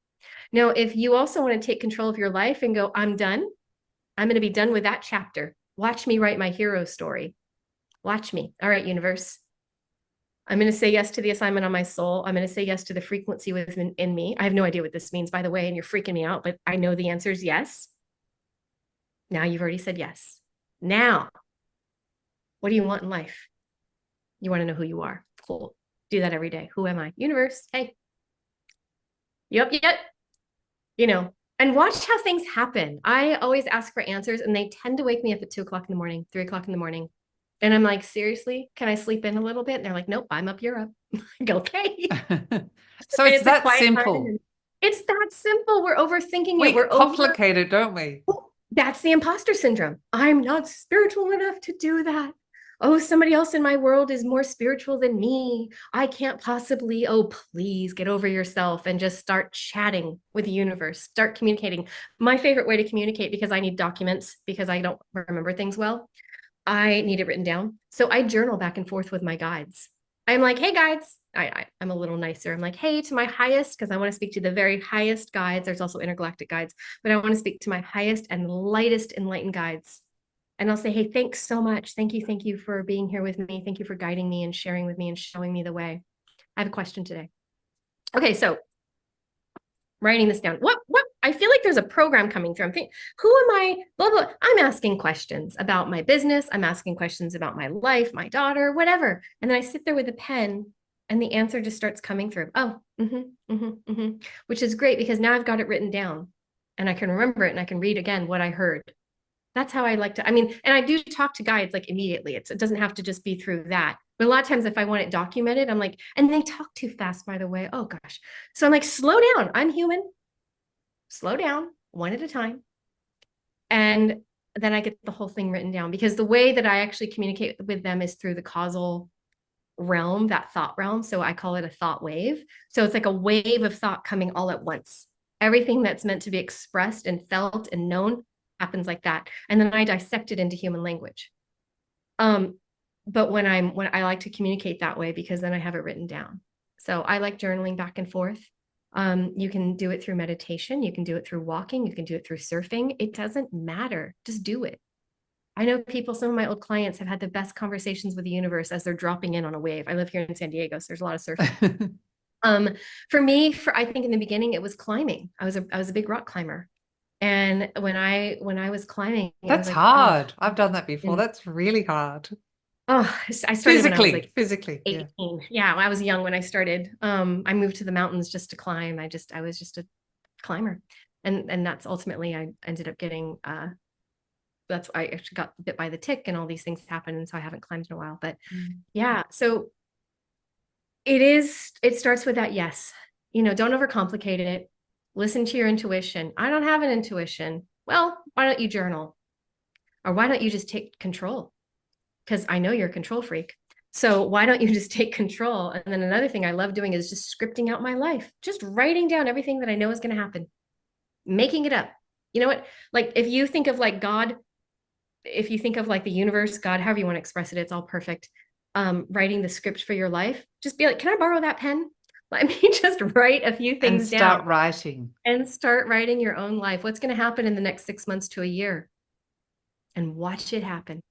Now, if you also want to take control of your life and go, I'm done, I'm going to be done with that chapter. Watch me write my hero story. Watch me. All right, universe. I'm going to say yes to the assignment on my soul. I'm going to say yes to the frequency within in me. I have no idea what this means, by the way, and you're freaking me out, but I know the answer is yes. Now you've already said yes. Now, what do you want in life? You want to know who you are. Cool. Do that every day. Who am I? Universe. Hey. Yep. You know, and watch how things happen. I always ask for answers and they tend to wake me up at 2 o'clock in the morning, 3 o'clock in the morning. And I'm like, seriously, can I sleep in a little bit? And they're like, nope, I'm up, you're up. Go, okay. So And it's it's a that quiet time. simple. And it's that simple. We're overthinking it. We We're over. complicate it, don't we? That's the imposter syndrome. I'm not spiritual enough to do that. Oh, somebody else in my world is more spiritual than me. I can't possibly. Oh, please get over yourself and just start chatting with the universe. Start communicating. My favorite way to communicate, because I need documents because I don't remember things well, I need it written down. So I journal back and forth with my guides. I'm like, hey, guides. I'm a little nicer. I'm like, hey, to my highest, because I want to speak to the very highest guides. There's also intergalactic guides, but I want to speak to my highest and lightest enlightened guides. And I'll say, hey, thanks so much. Thank you for being here with me. Thank you for guiding me and sharing with me and showing me the way. I have a question today. Okay, so writing this down. What? I feel like there's a program coming through. I'm thinking, who am I? Blah, blah. I'm asking questions about my business. I'm asking questions about my life, my daughter, whatever. And then I sit there with a pen and the answer just starts coming through. Oh, which is great because now I've got it written down and I can remember it and I can read again what I heard. That's how I like to, I mean, and I do talk to guides like immediately. It doesn't have to just be through that. But a lot of times if I want it documented, I'm like, and they talk too fast, by the way. Oh gosh. So I'm like, slow down. I'm human. Slow down one at a time. And then I get the whole thing written down because the way that I actually communicate with them is through the causal realm, that thought realm. So I call it a thought wave. So it's like a wave of thought coming all at once. Everything that's meant to be expressed and felt and known happens like that. And then I dissect it into human language. But when I like to communicate that way because then I have it written down. So I like journaling back and forth. You can do it through meditation. You can do it through walking. You can do it through surfing. It doesn't matter. Just do it. I know people, some of my old clients have had the best conversations with the universe as they're dropping in on a wave. I live here in San Diego, so there's a lot of surfing. For me, I think in the beginning it was climbing. I was a big rock climber. And when I was climbing, it was That's like, wow. hard. I've done that before. And That's really hard. oh, I started when I was like Physically, yeah. 18. Yeah, I was young when I started. I moved to the mountains just to climb. I was just a climber. And that's ultimately I ended up getting that's why I actually got bit by the tick and all these things happened. And so I haven't climbed in a while. But yeah, so it starts with that yes. Don't overcomplicate it. Listen to your intuition. I don't have an intuition. Well, why don't you journal? Or why don't you just take control? Because I know you're a control freak. So why don't you just take control? And then another thing I love doing is just scripting out my life, just writing down everything that I know is going to happen, making it up. You know what? Like if you think of like God, if you think of like the universe, God, however you want to express it, it's all perfect. Writing the script for your life, just be like, can I borrow that pen? Let me just write a few And things down start writing. and start writing your own life. What's going to happen in the next 6 months to a year? And watch it happen.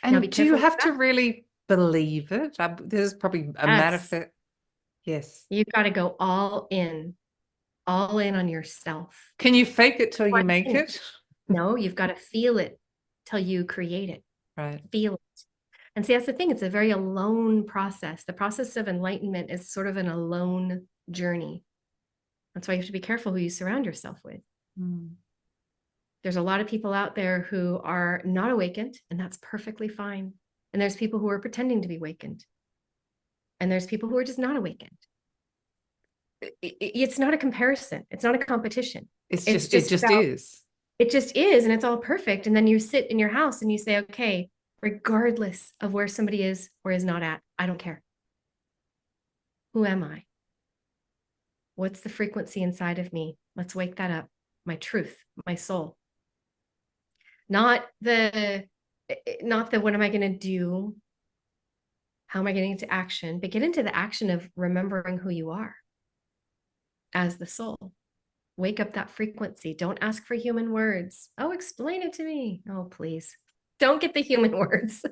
Now be And do you careful. have to really believe it? This is probably a Yes. manifest. Yes. You've got to go all in on yourself. Can you fake it till you make In. it? No, you've got to feel it till you create it. Right. Feel it. And see, that's the thing. It's a very alone process. The process of enlightenment is sort of an alone journey. That's why you have to be careful who you surround yourself with. There's a lot of people out there who are not awakened, and that's perfectly fine. And there's people who are pretending to be awakened. And there's people who are just not awakened. It's not a comparison. It's not a competition. It's It's just, it just just about, is. it just is, and it's all perfect. And then you sit in your house and you say, okay, regardless of where somebody is or is not at, I don't care. Who am I? What's the frequency inside of me? Let's wake that up. My truth, my soul. Not the what am I going to do? How am I getting into action? But get into the action of remembering who you are as the soul. Wake up that frequency. Don't ask for human words. Oh, explain it to me. Oh, please. Don't get the human words.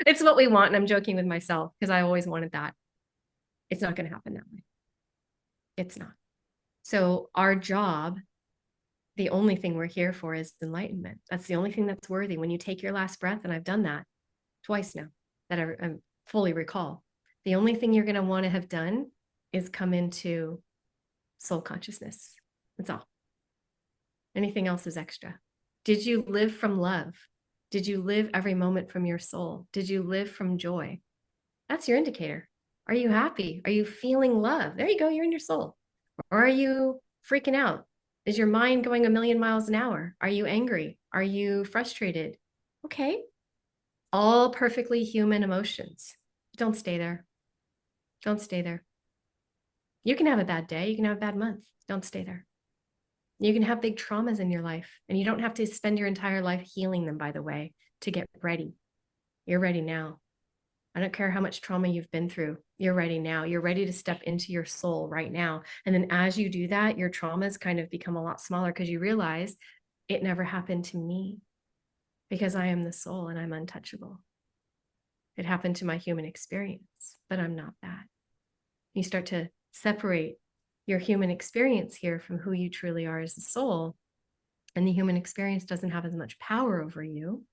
It's what we want. And I'm joking with myself because I always wanted that. It's not going to happen that way. It's not. So our job, the only thing we're here for is enlightenment. That's the only thing that's worthy. When you take your last breath, and I've done that twice now that I fully recall, the only thing you're going to want to have done is come into soul consciousness. That's all. Anything else is extra. Did you live from love? Did you live every moment from your soul? Did you live from joy? That's your indicator. Are you happy? Are you feeling love? There you go. You're in your soul. Or are you freaking out? Is your mind going a million miles an hour? Are you angry? Are you frustrated? Okay. All perfectly human emotions. Don't stay there. Don't stay there. You can have a bad day. You can have a bad month. Don't stay there. You can have big traumas in your life, and you don't have to spend your entire life healing them, by the way, to get ready. You're ready now. I don't care how much trauma you've been through. You're ready now. You're ready to step into your soul right now. And then as you do that, your traumas kind of become a lot smaller because you realize it never happened to me because I am the soul and I'm untouchable. It happened to my human experience, but I'm not that. You start to separate your human experience here from who you truly are as a soul. And the human experience doesn't have as much power over you.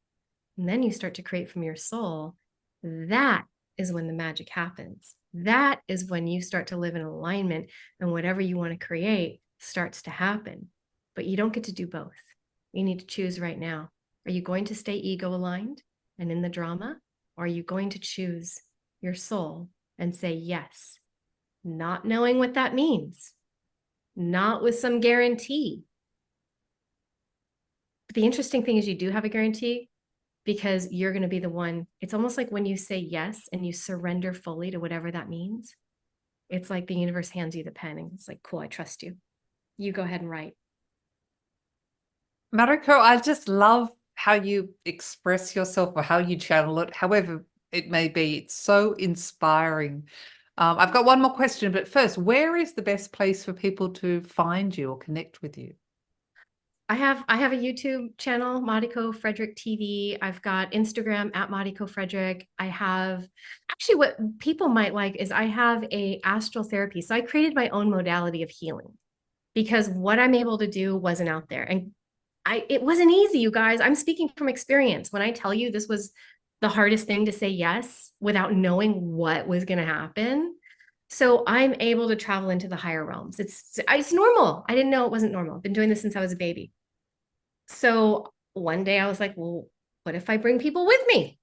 And then you start to create from your soul. That is when the magic happens. That is when you start to live in alignment and whatever you want to create starts to happen. But you don't get to do both. You need to choose right now. Are you going to stay ego aligned and in the drama? Or are you going to choose your soul and say yes, not knowing what that means, not with some guarantee? But the interesting thing is you do have a guarantee because you're going to be the one. It's almost like when you say yes and you surrender fully to whatever that means. It's like the universe hands you the pen and it's like, cool, I trust you. You go ahead and write. Mariko, I just love how you express yourself or how you channel it, however it may be. It's so inspiring. I've got one more question, but first, where is the best place for people to find you or connect with you? I have a YouTube channel, Mariko Frederick TV. I've got Instagram at Mariko Frederick. I have actually what people might like is I have a astral therapy. So I created my own modality of healing because what I'm able to do wasn't out there. And it wasn't easy, you guys. I'm speaking from experience. When I tell you this was the hardest thing to say yes without knowing what was going to happen. So I'm able to travel into the higher realms. It's normal. I didn't know it wasn't normal. I've been doing this since I was a baby. So one day I was like, well, what if I bring people with me?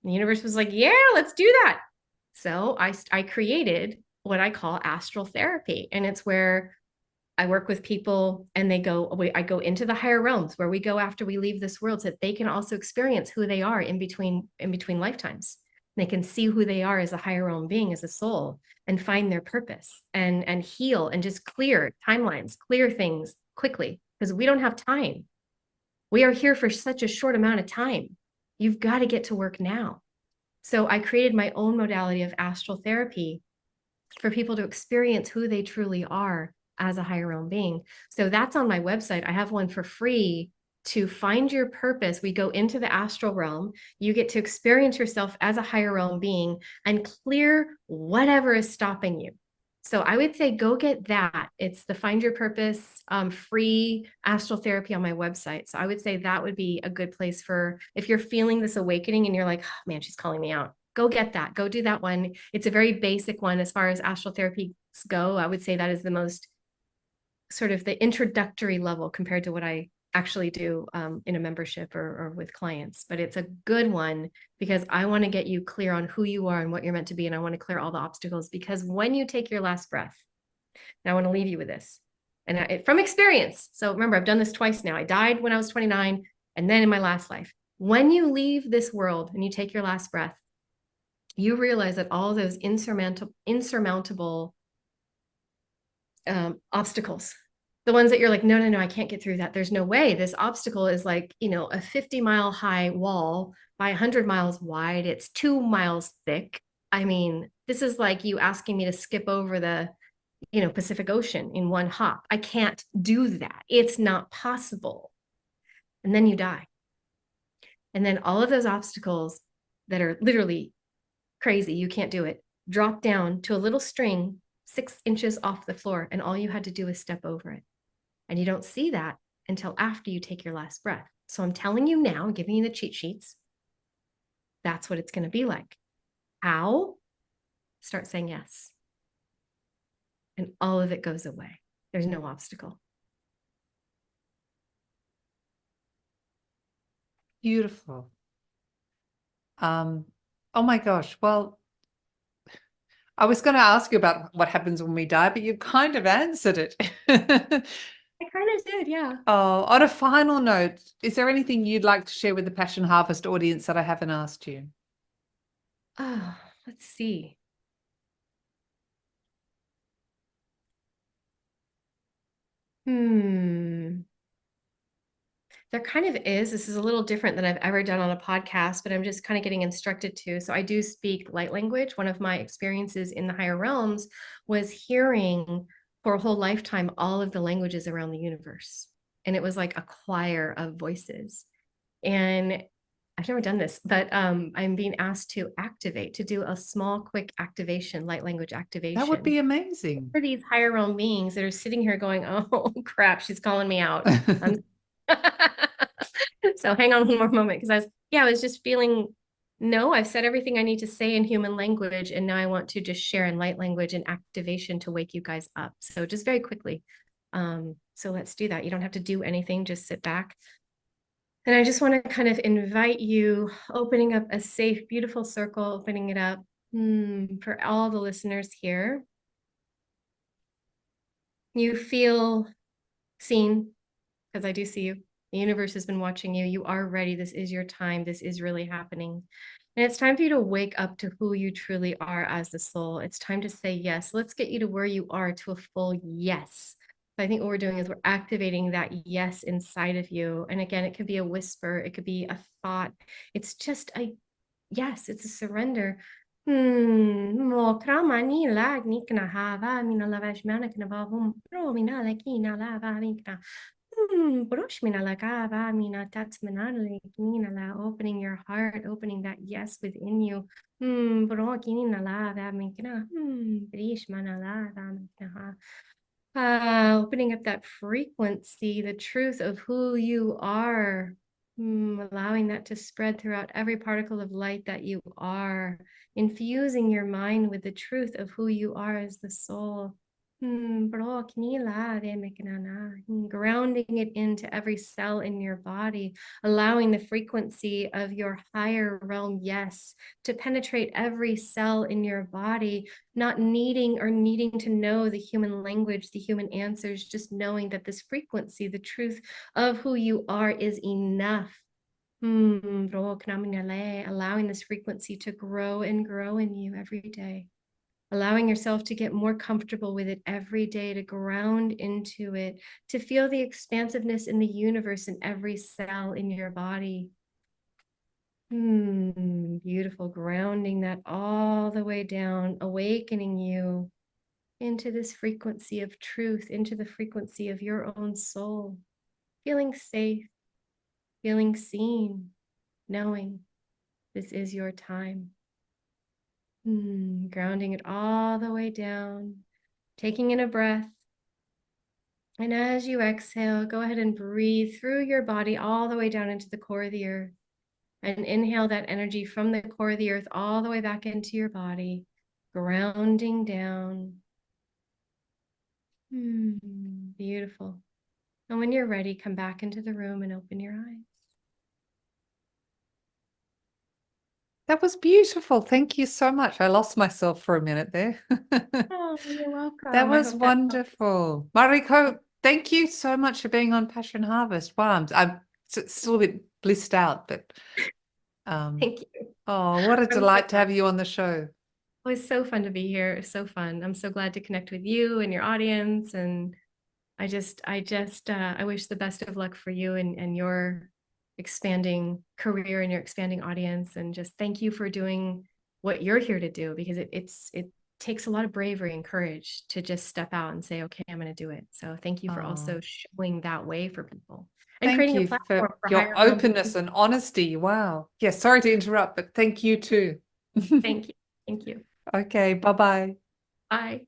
The universe was like, yeah, let's do that. So I created what I call astral therapy. And it's where I work with people and I go into the higher realms where we go after we leave this world so that they can also experience who they are in between lifetimes. They can see who they are as a higher realm being, as a soul, and find their purpose and heal and just clear timelines, clear things quickly because we don't have time. We are here for such a short amount of time. You've got to get to work now. So I created my own modality of astral therapy for people to experience who they truly are as a higher realm being. So that's on my website. I have one for free to find your purpose. We go into the astral realm. You get to experience yourself as a higher realm being and clear whatever is stopping you. So I would say go get that. It's the Find Your Purpose free astral therapy on my website. So I would say that would be a good place for if you're feeling this awakening and you're like, oh, man, she's calling me out. Go get that. Go do that one. It's a very basic one as far as astral therapy go. I would say that is the most sort of the introductory level compared to what I actually do in a membership or with clients, but it's a good one because I want to get you clear on who you are and what you're meant to be. And I want to clear all the obstacles, because when you take your last breath, and I want to leave you with this, and from experience. So remember, I've done this twice now. I died when I was 29, and then in my last life. When you leave this world and you take your last breath, you realize that all those insurmountable obstacles, the ones that you're like, no, no, no, I can't get through that. There's no way. This obstacle is like, a 50-mile high wall by 100 miles wide. It's 2 miles thick. I mean, this is like you asking me to skip over the, Pacific Ocean in one hop. I can't do that. It's not possible. And then you die. And then all of those obstacles that are literally crazy, you can't do it, drop down to a little string 6 inches off the floor. And all you had to do is step over it. And you don't see that until after you take your last breath. So I'm telling you now, giving you the cheat sheets, that's what it's going to be like. How? Start saying yes. And all of it goes away. There's no obstacle. Beautiful. Oh my gosh. Well, I was going to ask you about what happens when we die, but you kind of answered it. I kind of did, yeah. Oh, on a final note, is there anything you'd like to share with the Passion Harvest audience that I haven't asked you? Oh, let's see. There kind of is. This is a little different than I've ever done on a podcast, but I'm just kind of getting instructed to. So I do speak light language. One of my experiences in the higher realms was hearing for a whole lifetime all of the languages around the universe. And it was like a choir of voices. And I've never done this, but I'm being asked to do a small, quick activation, light language That would be activation amazing. for these higher realm beings that are sitting here going, oh crap, she's calling me out. I'm so hang on one more moment, because I was just feeling, no, I've said everything I need to say in human language, and now I want to just share in light language and activation to wake you guys up. So just very quickly. So let's do that. You don't have to do anything, just sit back. And I just want to kind of invite you, opening up a safe, beautiful circle, opening it up for all the listeners here. You feel seen, because I do see you. The universe has been watching you. You are ready. This is your time. This is really happening. And it's time for you to wake up to who you truly are as the soul. It's time to say yes. Let's get you to where you are, to a full yes. I think what we're doing is we're activating that yes inside of you. And again, it could be a whisper, it could be a thought. It's just a yes, it's a surrender. Mo kramani lag nikna hava mina lavash mana kana vavum pro mina lakina lava mikna. Opening your heart, opening that yes within you. Opening up that frequency, the truth of who you are, allowing that to spread throughout every particle of light that you are, infusing your mind with the truth of who you are as the soul. Grounding it into every cell in your body, allowing the frequency of your higher realm yes to penetrate every cell in your body, not needing to know the human language, the human answers, just knowing that this frequency, the truth of who you are, is enough. Allowing this frequency to grow and grow in you every day. Allowing yourself to get more comfortable with it every day, to ground into it, to feel the expansiveness in the universe in every cell in your body. Beautiful. Grounding that all the way down, awakening you into this frequency of truth, into the frequency of your own soul. Feeling safe, feeling seen, knowing this is your time. Grounding it all the way down, taking in a breath. And as you exhale, go ahead and breathe through your body all the way down into the core of the earth. And inhale that energy from the core of the earth all the way back into your body, grounding down. Beautiful. And when you're ready, come back into the room and open your eyes. That was beautiful. Thank you so much. I lost myself for a minute there. Oh, you're That welcome. I was hope that helped. wonderful. Mariko, thank you so much for being on Passion Harvest. Wow, I'm still a bit blissed out, but Thank you. oh, what a I'm so delight to glad. have you on the show. It was so fun to be here. It was so fun. I'm so glad to connect with you and your audience. And I wish the best of luck for you and your expanding career and your expanding audience. And just thank you for doing what you're here to do, because it takes a lot of bravery and courage to just step out and say, okay, I'm going to do it. So thank you for Oh, also showing that way for people and thank creating a you platform for for your higher openness consciousness. and honesty. Wow. Yeah, sorry to interrupt, but thank you too. Thank you. Thank you. Okay, bye-bye. Bye.